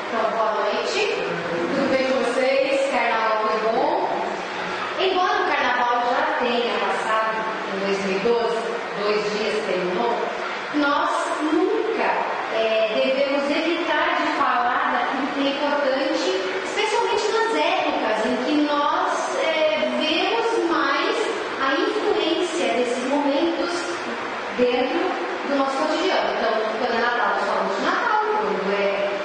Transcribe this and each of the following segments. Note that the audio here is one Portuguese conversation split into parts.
Então, boa noite. Tudo bem com vocês? Carnaval foi bom? Embora o carnaval já tenha passado em 2012, 2 dias terminou, nós nunca devemos evitar de falar daquilo que é importante, especialmente nas épocas em que nós vemos mais a influência desses momentos dentro do nosso cotidiano. Então, quando é Natal, nós falamos de Natal, quando é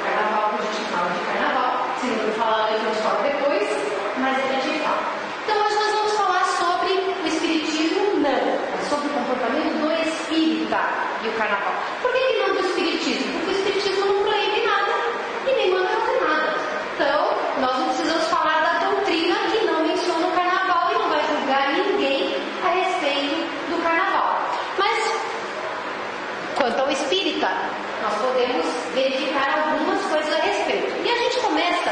Carnaval, a gente fala de Carnaval. Se não falar, a gente fala depois, mas a gente fala. Então, hoje nós vamos falar sobre o Espiritismo, não, sobre o comportamento do espírita e o Carnaval. Por que não do Espiritismo? Porque o Espiritismo não proíbe nada e nem manda fazer nada. Então, nós não precisamos falar da doutrina que não menciona o Carnaval e não vai julgar ninguém a respeito do Carnaval. Mas, quanto ao espírita, nós podemos verificar algumas coisas a respeito. E a gente começa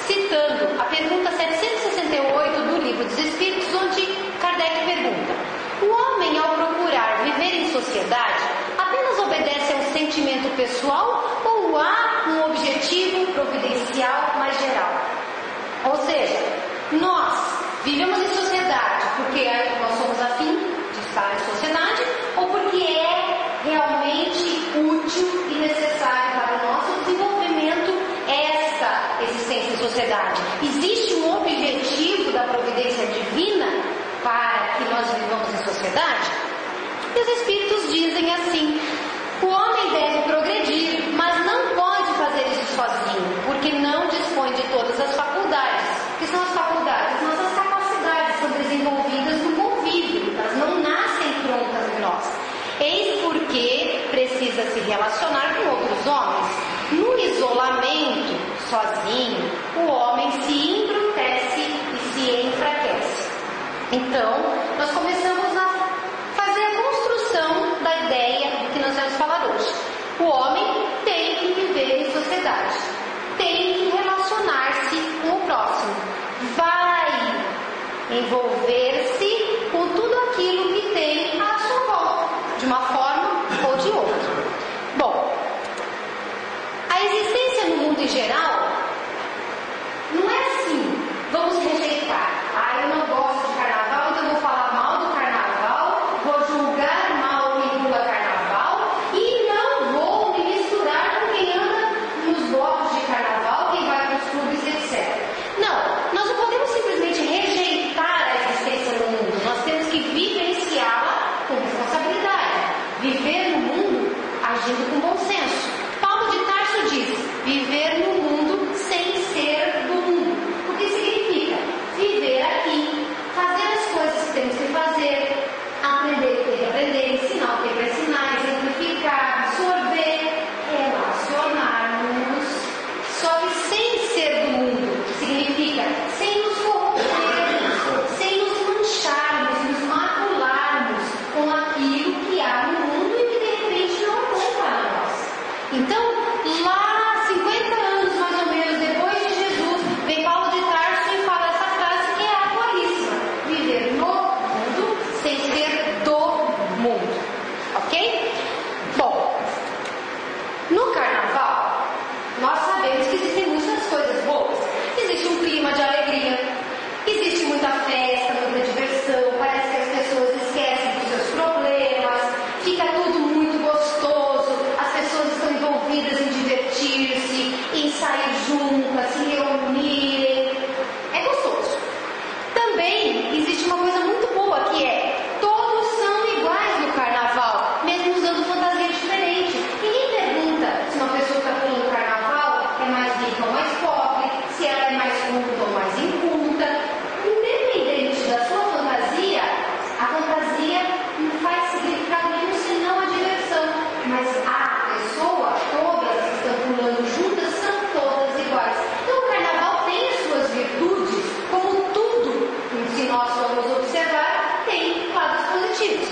citando a pergunta 768 do Livro dos Espíritos, onde Kardec pergunta: o homem, ao procurar viver em sociedade, apenas obedece a um sentimento pessoal ou há um objetivo providencial mais geral? Ou seja, nós vivemos em sociedade porque nós somos afim de estar em sociedade ou porque é realmente útil e necessário para o nosso desenvolvimento essa existência em sociedade. Existe um objetivo da providência divina para que nós vivamos em sociedade? E os Espíritos dizem assim: o homem deve progredir, mas não pode fazer isso sozinho, porque não dispõe de todas as faculdades. O que são as faculdades? Nossas capacidades são desenvolvidas no convívio, elas não nascem prontas em nós. Eis porque precisa se relacionar com outros homens. No isolamento, sozinho, o homem se embrutece e se enfraquece. Então, nós começamos a fazer a construção da ideia que nós vamos falar hoje. O homem tem que viver em sociedade, tem que relacionar-se com o próximo, vai envolver-se com tudo aquilo que tem à sua volta, de uma forma ou de outra. Bom, a existência no mundo em geral não é assim: vamos rejeitar. Eu não gosto de carnaval, então eu vou falar mal do carnaval, vou julgar mal quem pula carnaval e não vou me misturar com quem anda nos blocos de carnaval, quem vai para os clubes, etc. Não, nós não podemos simplesmente rejeitar a existência no mundo, nós temos que vivenciá-la com responsabilidade, viver no mundo agindo com bom senso. Paulo de Tarso diz: viver no mundo sem ser do mundo. O que significa? Viver aqui, fazer as coisas que temos que fazer, aprender o que tem que aprender, ensinar o que tem que ensinar, exemplificar, absorver, relacionar-nos, só que sem ser do mundo. Significa sem nos corrompermos, sem nos mancharmos, nos macularmos com aquilo que há no mundo e que de repente não é bom para nós. Então, lá 50 anos mais ou menos depois de Jesus, vem Paulo de Tarso e fala essa frase que é atualíssima: viver no mundo sem ser do mundo. Ok? Bom, no carnaval, nós sabemos que existem muitas coisas boas. Existe um clima de alegria, existe muita festa, muita diversão, parece que as pessoas esquecem dos seus problemas, fica tudo muito gostoso, as pessoas estão envolvidas em divertir-se, em sair juntas, se reunirem. É gostoso. Também existe uma coisa muito boa, que é: todos são iguais no carnaval, mesmo usando fantasia diferente. Ninguém pergunta se uma pessoa que está pulando carnaval é mais rica ou mais pobre, se ela é mais culta ou mais inculta. Independente da sua fantasia, a fantasia não faz significado nenhum senão a diversão. Mas a pessoa, todas que estão pulando juntas, são todas iguais. Então o carnaval tem as suas virtudes, como tudo, se nós formos observar, tem lados positivos.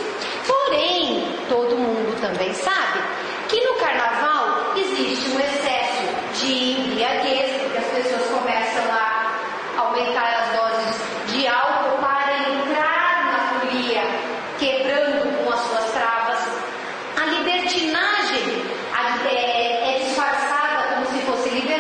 Porém, todo mundo também sabe que no carnaval existe um excesso de embriaguez, porque as pessoas começam a aumentar as doses de álcool para entrar na folia, quebrando com as suas travas. A libertinagem é disfarçada como se fosse liberdade.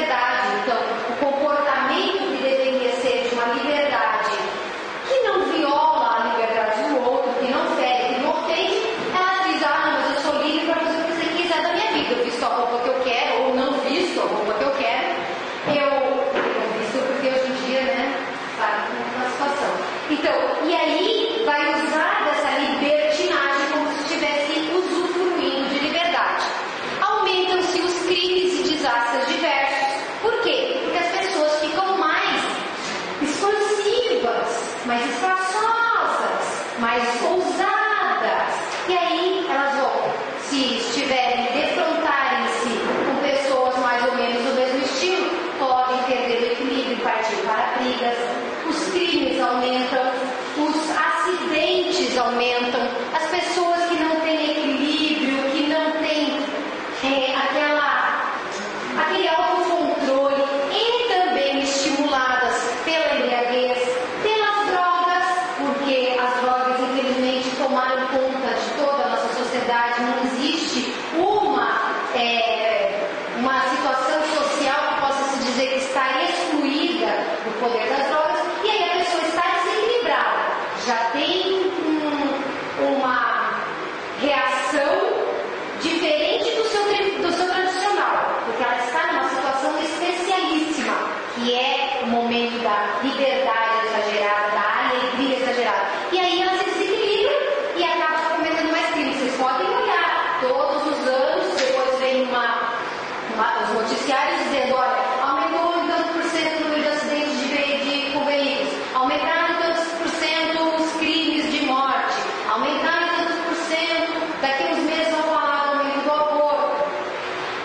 noticiários dizendo, olha, aumentou em tantos por cento o número de acidentes com veículos, aumentaram em tantos por cento os crimes de morte, aumentaram em tantos por cento, daqui a uns meses vão falar do aumento do aborto.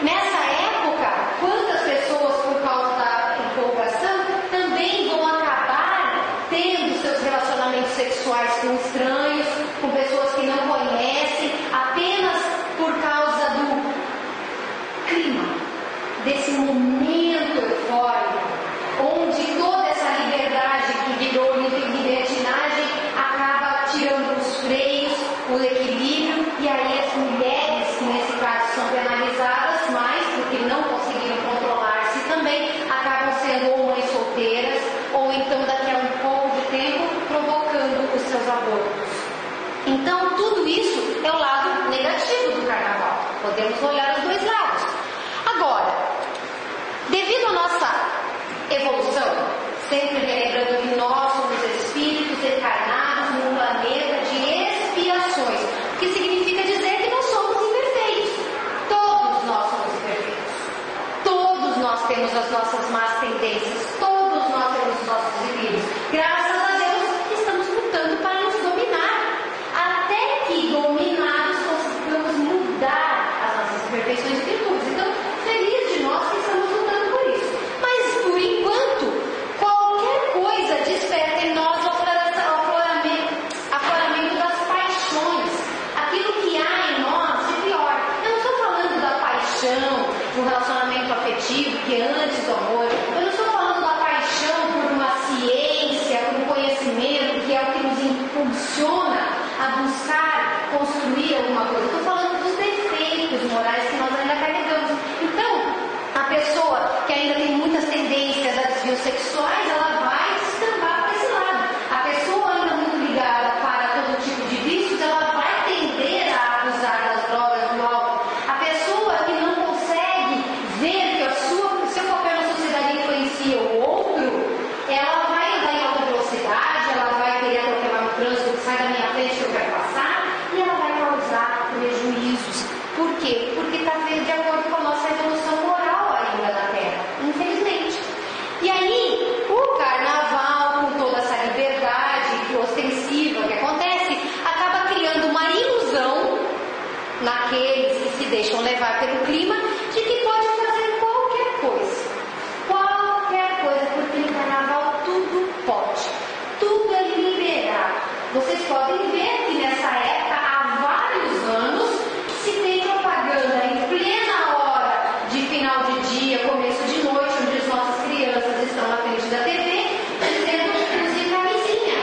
Nessa época, quantas pessoas, por causa da empolgação, também vão acabar tendo seus relacionamentos sexuais com estranhos, com pessoas que não conhecem, apenas por causa do clima, desse momento eufórico, onde toda essa liberdade que virou libertinagem acaba tirando os freios, o equilíbrio, e aí as mulheres, que nesse caso são penalizadas mais, porque não conseguiram controlar-se também, acabam sendo ou mães solteiras, ou então daqui a um pouco de tempo provocando os seus abortos. Então tudo isso é o lado negativo do carnaval. Podemos olhar os dois lados. Agora, devido à nossa evolução, sempre relembrando que nós somos espíritos encarnados num planeta de expiações, o que significa dizer que nós somos imperfeitos. Todos nós somos imperfeitos. Todos nós temos as nossas más tendências. Todos nós temos os nossos equilíbrios. Graças a Deus, estamos lutando para nos dominar. Até que dominados consigamos mudar as nossas imperfeições e virtudes. Então, feliz de nós que estamos lutando por isso. Mas, por enquanto, qualquer coisa desperta em nós o afloramento das paixões. Aquilo que há em nós de pior. Eu não estou falando da paixão, do relacionamento afetivo, que é antes do amor. Eu não estou falando da paixão por uma ciência, por um conhecimento, que é o que nos impulsiona a buscar construir alguma coisa. Eu estou falando dos defeitos morais que nós ainda carregamos. Então, a pessoa que ainda tem muitas tendências a desvios sexuais, ela vai descambar para esse lado. A pessoa ainda muito ligada para todo tipo de vícios, ela vai tender a abusar das drogas, do álcool. A pessoa que não consegue ver que o seu papel na sociedade influencia o outro, ela vai andar em alta velocidade, ela vai querer atropelar no trânsito, sai da minha frente que eu quero passar, e ela vai causar prejuízos. Por quê? Porque está de acordo com a nossa evolução moral ainda na Terra, infelizmente. E aí, o carnaval, com toda essa liberdade ostensiva que acontece, acaba criando uma ilusão naqueles que se deixam levar pelo clima de que pode fazer qualquer coisa. Qualquer coisa, porque no carnaval tudo pode. Tudo é liberado. Vocês podem ver que nessa época, há vários anos, se tem propaganda em plena hora de final de dia, começo de noite, onde as nossas crianças estão na frente da TV, dizendo que use camisinha.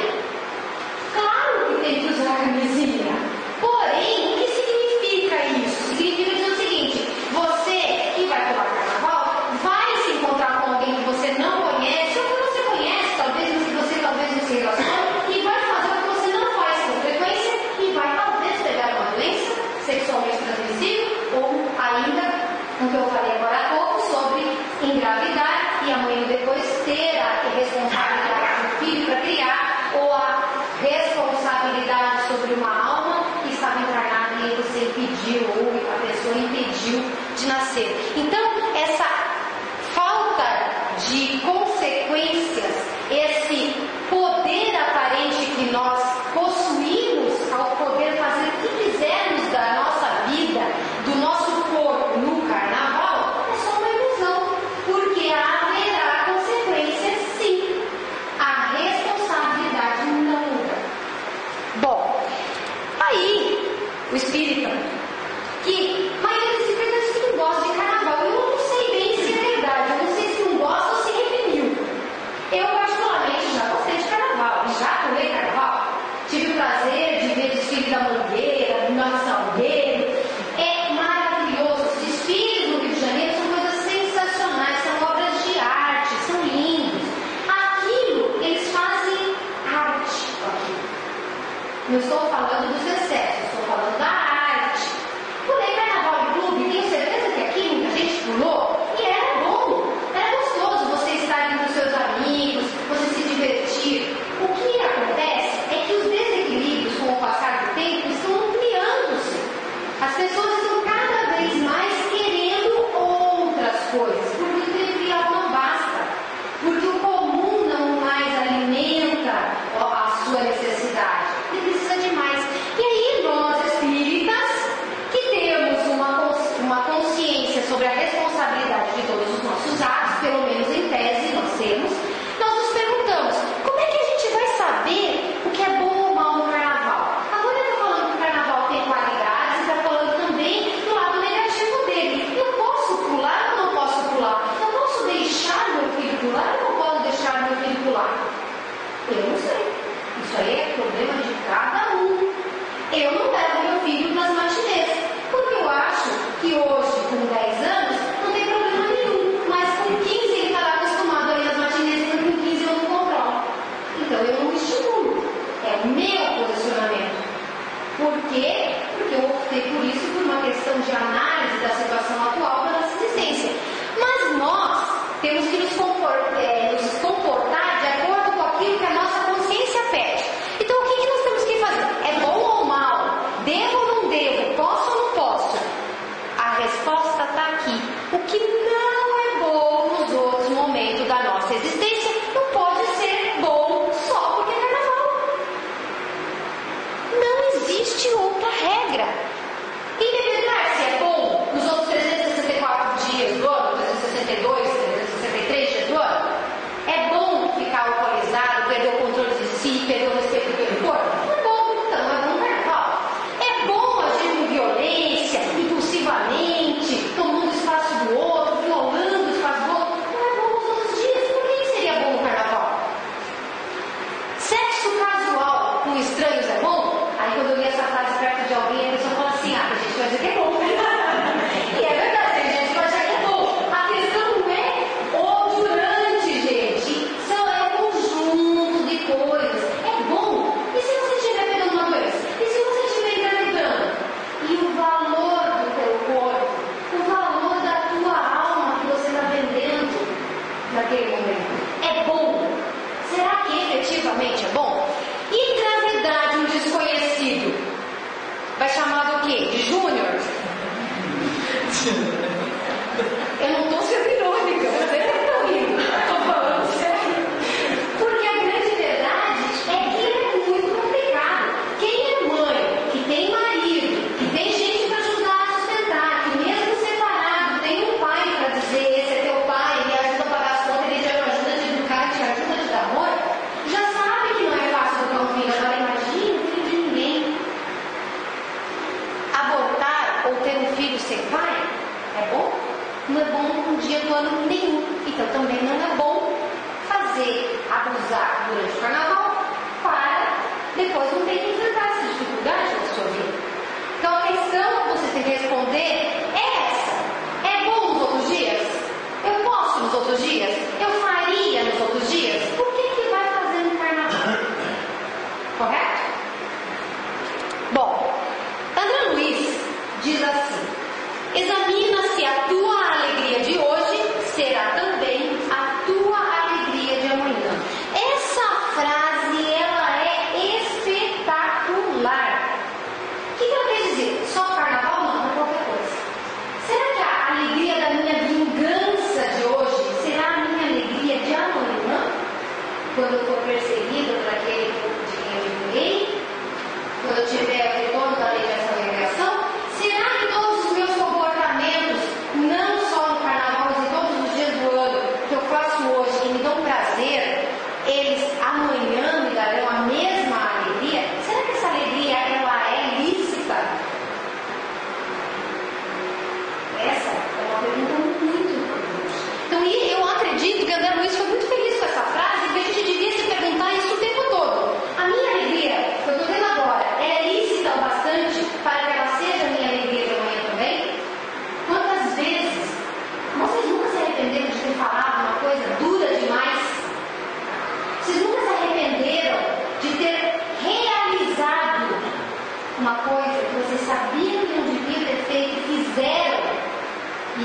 Claro que tem que usar camisinha. Porém, o que significa isso? Significa dizer o seguinte: você que vai tomar carnaval, vai se encontrar com alguém que você não conhece, ou que você conhece, talvez não se relacione, e vai fazer o que você não faz com frequência, e vai talvez pegar uma doença sexualmente transmissível, ou ainda, o que eu falei agora há pouco, sobre engravidar e amanhã depois ter a responsabilidade do filho para criar, ou a responsabilidade sobre uma alma que estava encarnada e você impediu, ou a pessoa impediu de nascer. Então, essa falta de consequências, esse poder aparente que nós possuímos ao poder fazer o que quisermos da nossa vida, do nosso corpo no carnaval, é só uma ilusão, porque haverá consequências sim. A responsabilidade não muda. Bom, aí o espírita, que a maioria dos espíritas que não gosta de carnaval, eu não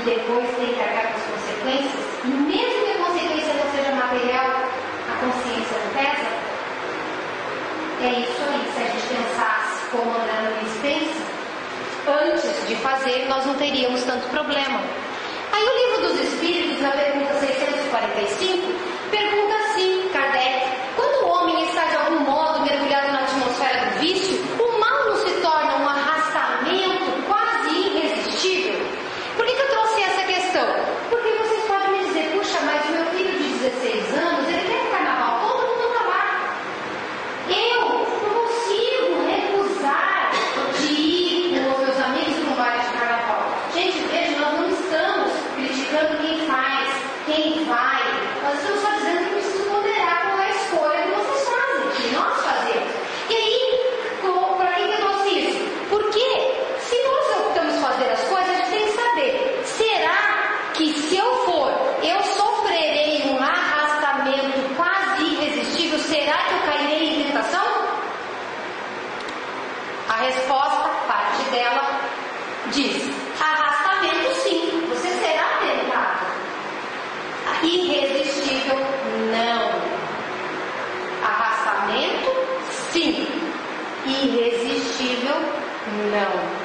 depois tem que arcar com as consequências, e mesmo que a consequência não seja material, a consciência não pesa? É isso aí. Se a gente pensasse como André Luiz pensa, antes de fazer, nós não teríamos tanto problema. Aí o Livro dos Espíritos, na pergunta 645, pergunta assim, Kardec: quando o homem está de algum modo mergulhado na atmosfera do vício, o mal não se torna um arrastamento quase irresistível? Por que eu trouxe essa questão? Porque vocês podem me dizer: puxa, mas o meu filho de 16 anos, ele quer um carnaval, todo mundo está lá. Eu não consigo recusar de ir com os meus amigos para um baile de carnaval. Gente, veja, nós não estamos criticando quem faz, quem vai. Nós estamos só dizendo que precisa ponderar qual é a escolha que vocês fazem, que nós fazemos. E aí, para que eu trouxe isso? Porque se nós optamos fazer as coisas, a gente tem que saber: será que se eu for, eu sofrerei um arrastamento quase irresistível? Será que eu cairei em tentação? A resposta, parte dela, diz: arrastamento sim, você será tentado. Irresistível, não. Arrastamento, sim. Irresistível, não.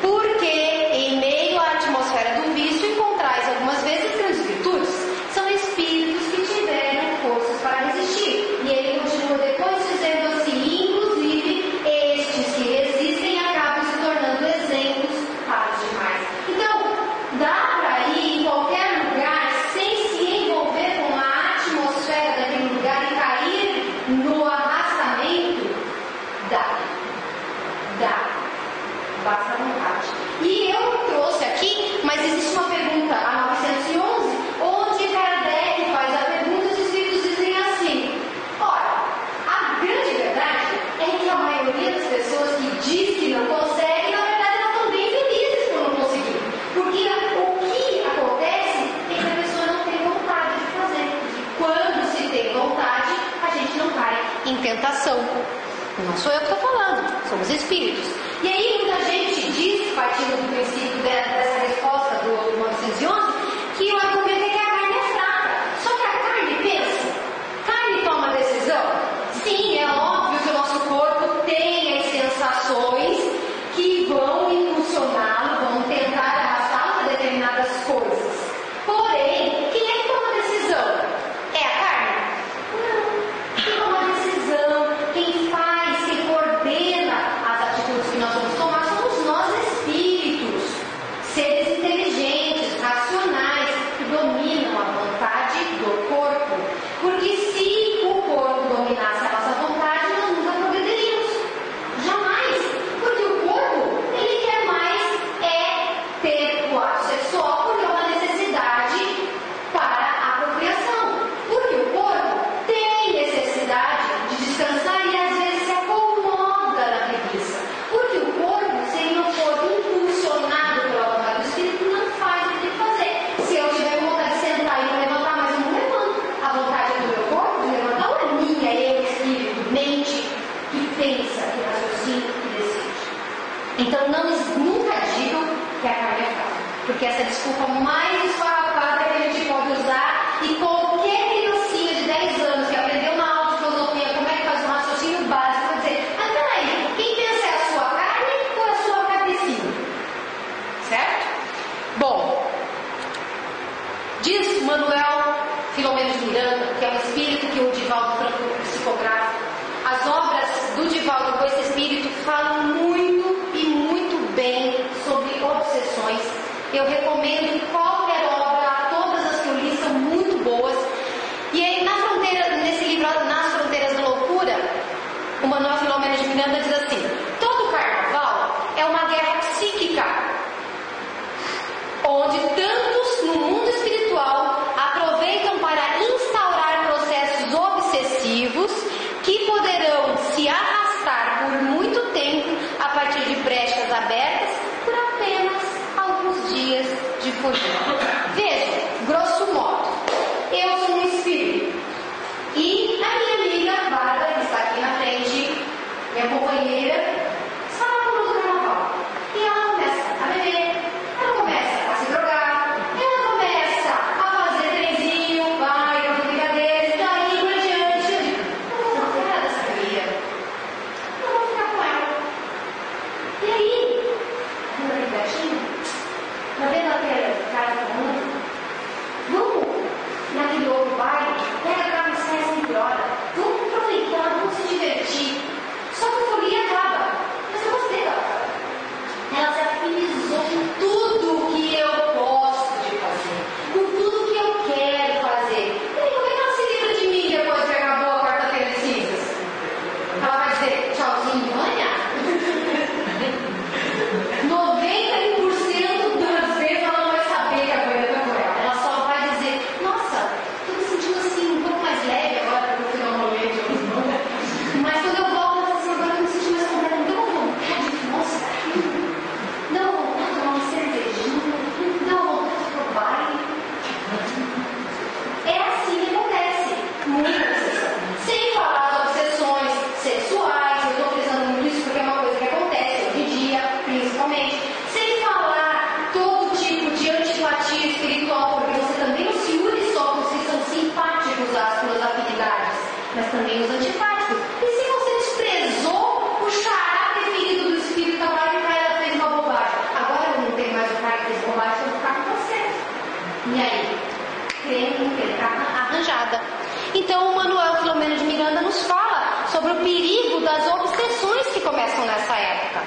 Porque em meio à atmosfera do vício encontrais algumas vezes grandes virtudes. São espíritos que tiveram forças para resistir. E ele continua depois dizendo assim: inclusive estes que resistem acabam se tornando exemplos para os demais. Então, dá para ir em qualquer lugar sem se envolver com a atmosfera daquele lugar e cair no arrastamento? Dá. Basta vontade. E eu trouxe aqui, mas existe uma pergunta, a 911, onde Kardec faz a pergunta e os espíritos dizem assim: olha, a grande verdade é que a maioria das pessoas que diz que não consegue, na verdade elas estão bem felizes por não conseguir. Porque o que acontece é que a pessoa não tem vontade de fazer. E quando se tem vontade, a gente não cai em tentação. Não sou eu que estou falando, somos espíritos. E aí muita gente diz, partindo do princípio dessa resposta do 911, que o argumento é que a carne é fraca. Só que a carne pensa, carne toma decisão. Sim, é óbvio que o nosso corpo tem as sensações que vão impulsioná-lo, vão tentar arrastá-lo para determinadas coisas. Porém, quem é que toma decisão? É a carne? Não. Quem toma decisão, quem faz, quem coordena as atitudes que nós vamos tomar somos nós, espíritos, seres inteligentes, racionais, que dominam a vontade do corpo. Porque se o corpo dominasse a nossa vontade, nós nunca progrediríamos. Jamais. Porque o corpo, ele quer mais ter o ato sexual, porque é uma necessidade para a procriação. Porque o corpo tem necessidade de descansar e às vezes se acomoda na preguiça. Porque o corpo, se ele não for impulsionado pela vontade do espírito, não faz o que tem que fazer. Se eu tiver vontade de sentar e não levantar, mas eu não levanto, a vontade é do meu corpo de levantar, ou é minha, eu, espírito, mente, que pensa, que raciocina, que decide. Então nunca digam que a carne é fraca, porque essa é a desculpa mais esfarrapada que a gente pode usar, e qualquer criancinha de 10 anos que aprendeu na aula de filosofia como é que faz um raciocínio básico vai dizer: mas peraí, quem pensa é a sua carne ou é a sua cabecinha? Certo? Bom, diz Manuel Filomeno de Miranda, que é um espírito que o Divaldo psicografa, as obras do Divaldo com esse espírito falam muito e muito bem sobre obsessões. Eu recomendo que qualquer obra, todas as que eu li são muito boas. E aí nesse livro, Nas Fronteiras da Loucura, o Manuel Filomeno de Miranda diz assim: todo carnaval é uma guerra psíquica, onde tantos no mundo espiritual aproveitam para instaurar processos obsessivos que poderão se arrastar por muito tempo a partir de brechas abertas por apenas alguns dias de fugir. arranjada. Então o Manuel Filomeno de Miranda nos fala sobre o perigo das obsessões que começam nessa época.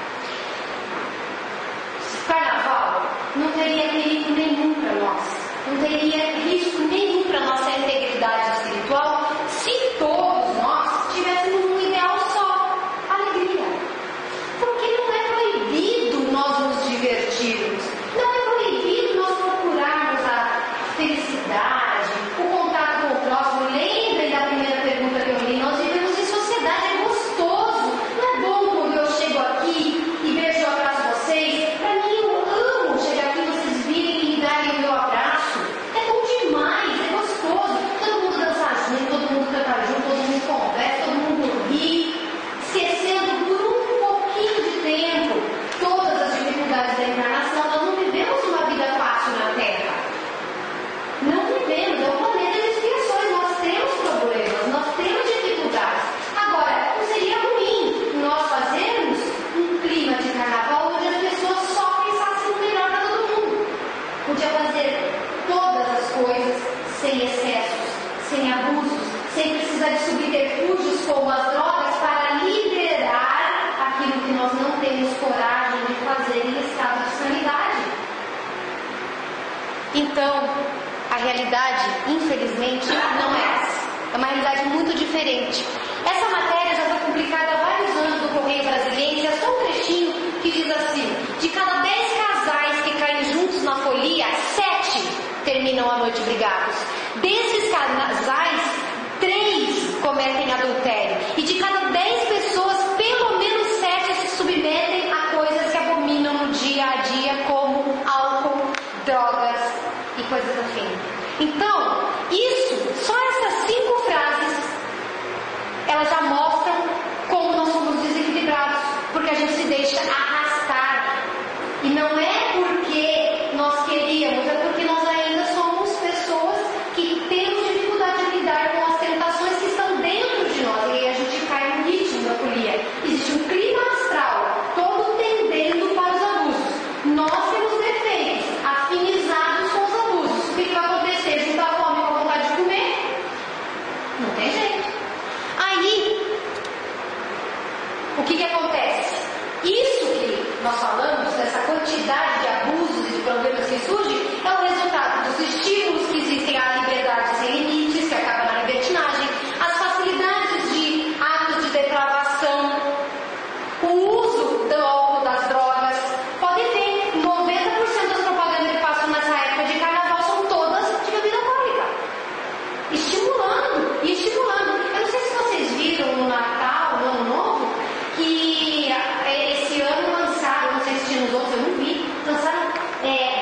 Carnaval não teria perigo nenhum para nós, não teria risco nenhum para nossa integridade espiritual se todos nós tivéssemos um ideal só, alegria. Porque não é proibido nós nos divertirmos, não é proibido nós procurarmos a felicidade, o contato com o próximo. Lembrem da primeira pergunta que eu li, nós vivemos em sociedade, é gostoso, não é bom quando eu chego aqui e beijo e abraço vocês? Para mim, eu amo chegar aqui, vocês virem e me darem o meu abraço, é bom demais, é gostoso, todo mundo dança junto, todo mundo canta junto, todo mundo conversa, todo mundo ri, esquecendo por um pouquinho de tempo todas as dificuldades da encarnação. Nós não vivemos uma vida fácil na Terra, não vivemos, é um planeta de expiações, nós temos problemas, nós temos dificuldades. Agora, não seria ruim nós fazermos um clima de carnaval onde as pessoas só pensassem no melhor para todo mundo. Podia fazer todas as coisas sem excessos, sem abusos, sem precisar de subterfúgios como as drogas para liberar aquilo que nós não temos coragem de fazer em estado de sanidade. Então, a realidade, infelizmente, não é essa. É uma realidade muito diferente. Essa matéria já foi publicada há vários anos no Correio Brasiliense. É só um trechinho que diz assim: de cada 10 casais que caem juntos na folia, 7 terminam a noite brigados. Desses casais, 3 cometem adultério. E de cada 10 pessoas, pelo menos 7 se submetem a coisas que abominam no dia a dia, como álcool, drogas e coisas assim. Então, só essas 5 frases, elas já mostram como nós somos desequilibrados, porque a gente se deixa arrastar. E não é porque nós queríamos, é porque nós ainda somos pessoas que temos dificuldade de lidar com as tentações que estão dentro de nós. E aí a gente cai no ritmo da folia. Existe um clima astral, todo tendendo para os abusos. Nós temos defeitos, afinizados com os abusos. O que vai acontecer? Juntar fome com a vontade de comer? Não tem jeito. Aí, o que acontece? Isso que nós falamos, dessa quantidade de abusos e de problemas que surgem, é o resultado dos estímulos que existem à liberdade sem limites, que acaba na libertinagem, as facilidades de atos de depravação, o uso do álcool, das drogas. Podem ver, 90% das propagandas que passam nessa época de carnaval são todas de bebida alcoólica, estimulando e estimulando. Eu não sei se vocês viram no Natal, no Ano Novo, que esse ano lançaram, não sei se tinha nos outros, eu não vi, lançaram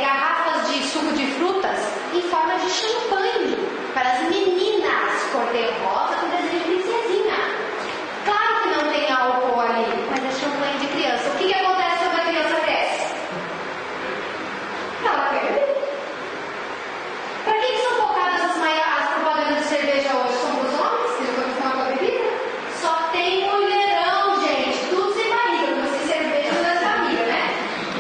garrafas de suco de frutas em forma de champanhe para as meninas, cor-de-rosa com desenho de princesinha. Claro que não tem álcool ali, mas é champanhe de criança. O que acontece quando a criança cresce? Ela quer beber. Para quem são focadas as propagandas de cerveja hoje? São para os homens que já estão com a bebida? Só tem mulherão, gente. Tudo sem barriga, porque se cerveja não é barriga, né?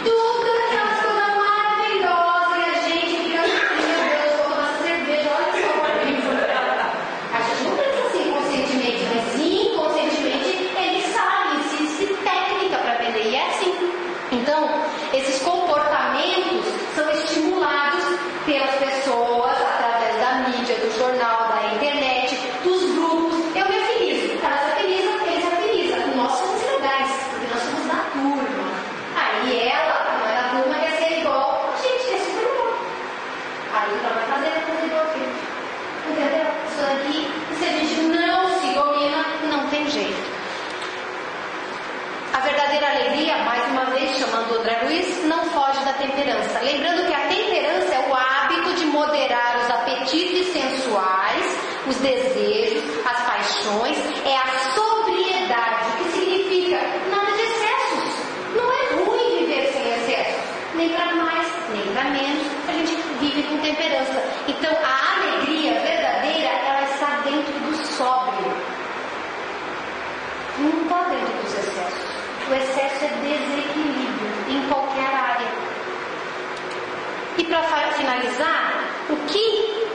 Tudo aquelas coisas maravilhosas e a gente fica assim, meu Deus, vou tomar essa cerveja, olha só o barriga. A gente não pensa assim conscientemente, mas inconscientemente ele sabe, existe técnica para vender e é assim. Então, esses comportamentos são estimulados pelas pessoas através da mídia, do jornal, da internet, dos grupos. Eu me afinizo, ela se afiniza, ele se afiniza. Nós somos legais, porque nós somos da turma. Aí ela, não é da turma, quer ser igual. Gente, é super legal. Aí ela vai fazer igual a gente. Entendeu? Isso daqui, se a gente não se domina, não tem jeito. A verdadeira alegria, mais uma vez chamando André Luiz, não foge da temperança. Lembrando que a temperança é o hábito de moderar os apetites sensuais, os desejos, as paixões, é a sobriedade, o que significa nada de excessos. Não é ruim viver sem excessos, nem para mais, nem para menos, a gente vive com temperança. Então a alegria verdadeira, ela está dentro do sóbrio, não está dentro dos excessos. O excesso é desequilíbrio em qualquer área. E para finalizar, o que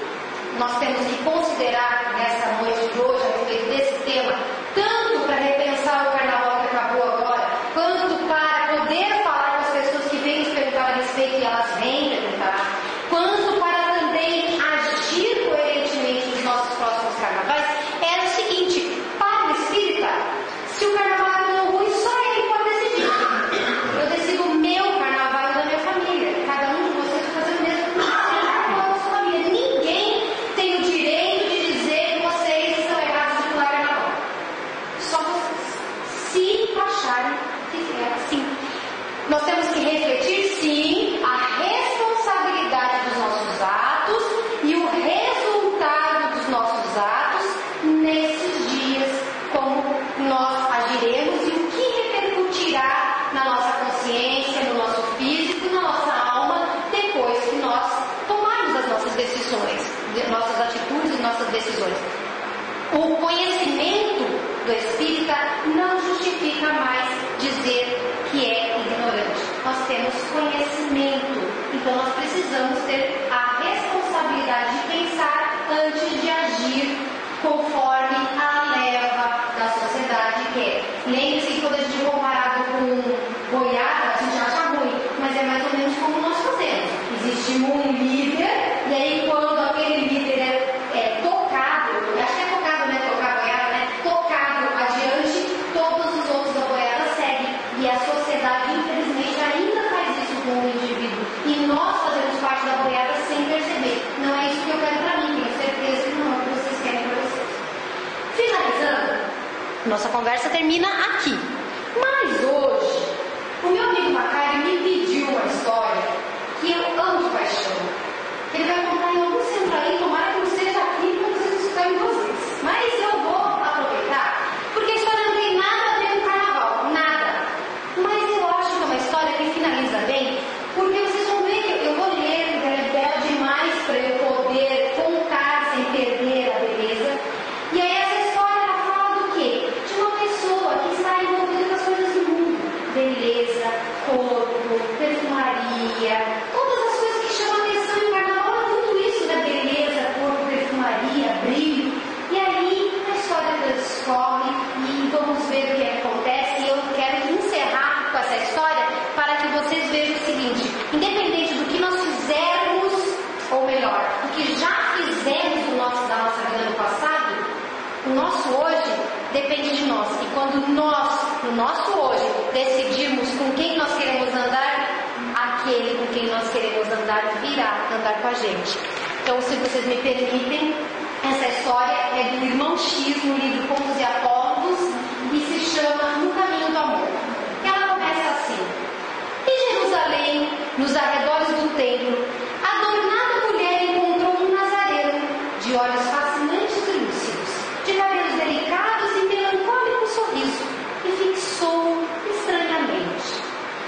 nós temos que considerar nessa noite de hoje, a respeito desse tema, tanto para repensar o carnaval que acabou agora, quanto para poder falar com as pessoas que vêm nos perguntar a respeito e elas vêm perguntar, quanto para também agir coerentemente nos nossos próximos carnavais, era o seguinte: para o espírita, se o carnaval é tão ruim, só ele pode decidir. Eu decido o meu carnaval e da minha família. Cada um de vocês vai fazer o mesmo carnaval da sua família. Ninguém tem o direito de dizer que vocês estão errados de pular carnaval. Só vocês. Se acharem que é assim. Nós temos que refletir, sim, a responsabilidade dos nossos atos e o resultado dos nossos atos nesses dias, como nós agiremos e o que repercutirá na nossa consciência, no nosso físico, na nossa alma, depois que nós tomarmos as nossas decisões, nossas atitudes e nossas decisões. O conhecimento do espírita não justifica mais dizer que é ignorante. Nós temos conhecimento, então nós precisamos ter a responsabilidade de pensar antes de agir conforme a leva da sociedade quer. Lembre-se que quando a gente é comparado com boiada, a gente acha ruim, mas é mais ou menos como nós fazemos. Existe um líder, e aí quando aquele líder é tocado, acho que é tocado, né? Tocar boiada, né? Tocado adiante, todos os outros da boiada seguem. E a sociedade, infelizmente, ainda faz isso com o indivíduo. E nós fazemos parte da boiada sem perceber. Não é isso que eu quero pra mim, tenho certeza que não é o que vocês querem pra vocês. Finalizando, nossa conversa termina aqui. Mas hoje, o meu amigo Macário me pediu uma história que eu amo de paixão. Ele vai contar em algum centro aí, tomara que não seja aqui para vocês escutarem vocês. Mas eu vou aproveitar, porque a história não tem nada a ver com carnaval, nada. Mas eu acho que é uma história que finaliza bem, porque vocês vão ver que eu vou ler, porque ela é bela demais para eu poder contar sem perder a beleza. E aí essa história ela fala do quê? De uma pessoa que está envolvida com as coisas do mundo. Beleza, corpo, perfumaria, todas as coisas que chamam a atenção em carnaval é tudo isso, né? Beleza, corpo, perfumaria, brilho. E aí a história transcorre e vamos ver o que acontece. E eu quero encerrar com essa história para que vocês vejam o seguinte: independente do que nós fizermos, ou melhor, o que já fizemos da nossa vida no passado, o nosso hoje depende de nós. E quando nós, no nosso hoje, decidirmos com quem nós queremos andar, aquele com quem nós queremos andar virá andar com a gente. Então, se vocês me permitem, essa história é do Irmão X no livro Pomos e Apóstolos e se chama No Caminho do Amor. Ela começa assim: em Jerusalém, nos arredores do templo, a adornada mulher encontrou um nazareno de olhos fascinantes e lúcidos, de cabelos delicados e melancólico sorriso, e fixou estranhamente.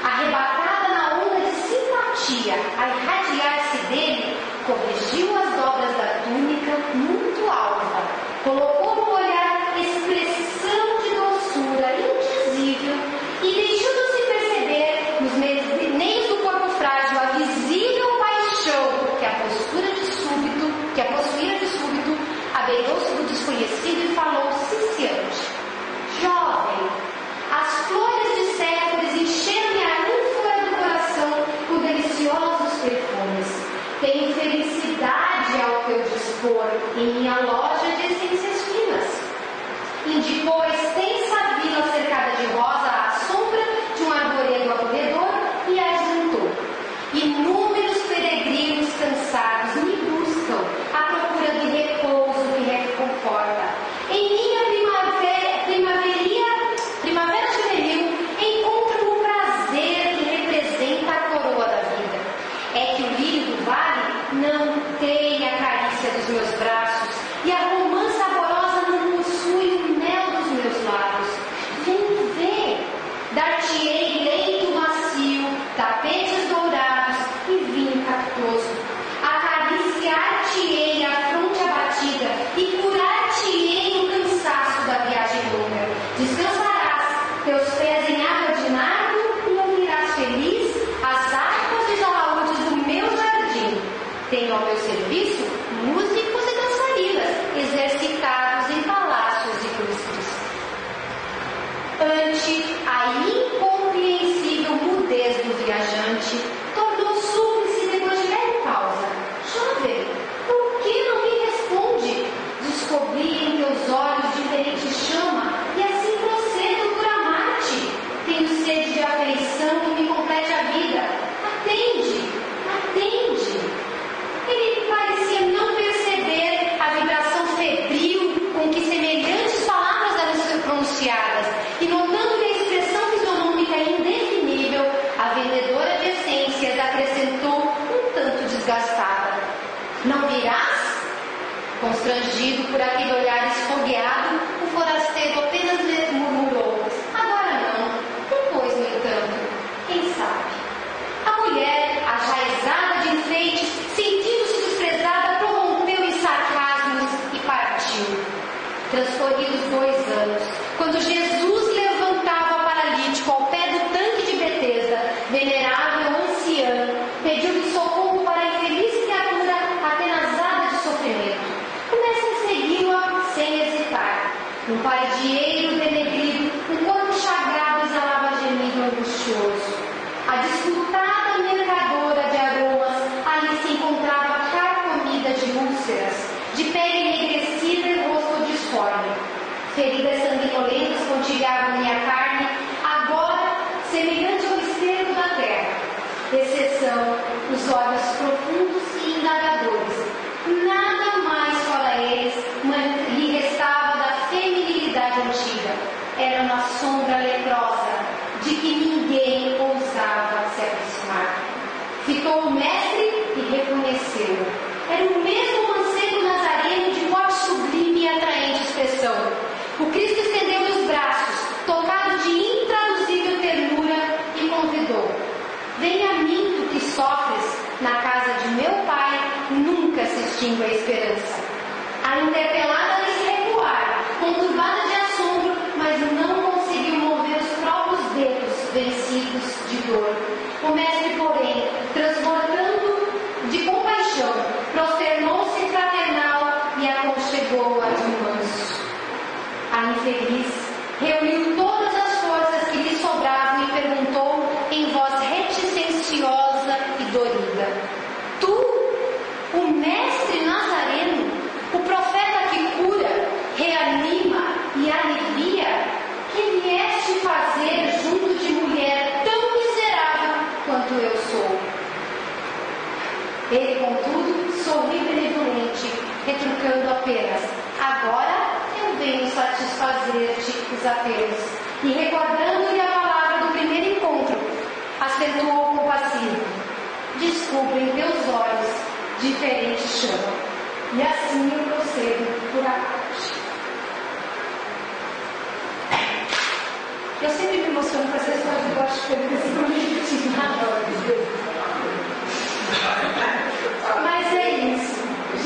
Arrebatada na onda de simpatia a irradiar-se dele, corrigiu as dobras da túnica muito alta, colocou no olhar expressão de doçura indizível e deixando-se perceber nos meios do corpo frágil a visível paixão que a possuíra de súbito, abeirou-se do desconhecido e falou ciciante: jovem, as flores de séculos encheram-me a ânfora do coração com deliciosos perfumes. Tenho felicidade ao teu dispor em minha loja de essências finas. Indicou a extensa vila cercada de rosa à sombra de um arvoredo acolhedor e adiantou: inúmeros peregrinos cansados me buscam à procura de repouso que reconforta. Em minha primavera juvenil, encontro o prazer que representa a coroa da vida. É que o lírio do vale não tem a carícia dos meus braços e a Constrangido por aquele olhar esfogueado, o forasteiro apenas murmurou: agora não, depois, no entanto, quem sabe? A mulher, ajaezada de enfeites, sentindo-se desprezada, prorrompeu em sarcasmos e partiu. Transcorridos 2 anos, quando Jesus levantava o paralítico ao pé do tanque de Betesda, venerável anciã, pediu-lhe socorro para a infeliz criatura atenazada de sofrimento. Começam a segui-la sem hesitar. Um pardieiro denegrido, um corpo chagrado exalava gemido angustioso. A disputada mercadora de aromas ali se encontrava carcomida de úlceras, de pele enegrecida e rosto disforme. Feridas sanguinolentas pontilhavam-lhe a carne, agora semelhante ao esterco da terra. Exceção, os olhos profundos e indagadores. Nada mais fora eles lhe restava da feminilidade antiga. Era uma sombra leprosa, de que ninguém ousava se aproximar. Fitou o mestre e reconheceu-o. Era o mesmo mancebo nazareno de porte sublime e atraente expressão. O Cristo estendeu-lhe os braços, tocado de intraduzível ternura, e convidou: venha a mim, tu que sofres, na casa de meu pai nunca se extingue a esperança. A interpelada quis recuar, conturbada de assombro, mas não conseguiu mover os próprios dedos vencidos de dor. O mestre, porém, transbordando de compaixão, prosternou-se fraternal e aconchegou-a de manso. A infeliz reuniu todas as forças que lhe sobravam e perguntou em voz reticenciosa e dorida: tu, o mestre nazareno, o profeta que cura, reanima e alivia, que vieste fazer junto de mulher tão miserável quanto eu sou? Ele, contudo, sorriu benevolente, retrucando apenas: agora eu venho satisfazer-te os apelos. E recordando-lhe a palavra do primeiro encontro, acentuou compassivo: descobrem teus olhos diferente chama. E assim eu procedo por a parte. Eu sempre me emociono com essa história de gosto de perder mas é isso.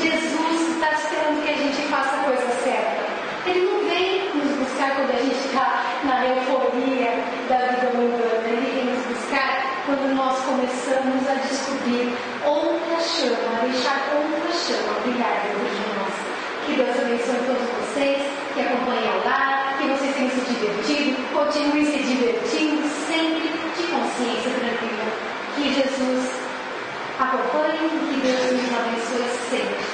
Jesus está esperando que a gente faça a coisa certa. Ele não vem nos buscar quando a gente está na euforia da vida mundana. Ele vem nos buscar quando nós começamos a descobrir outra chama, a deixar outra chama brilhar dentro de nós. Que Deus abençoe todos vocês que acompanham lá, que vocês tenham se divertido, continuem se divertindo, sempre de consciência tranquila. Que Jesus acompanhe e que Deus nos abençoe sempre.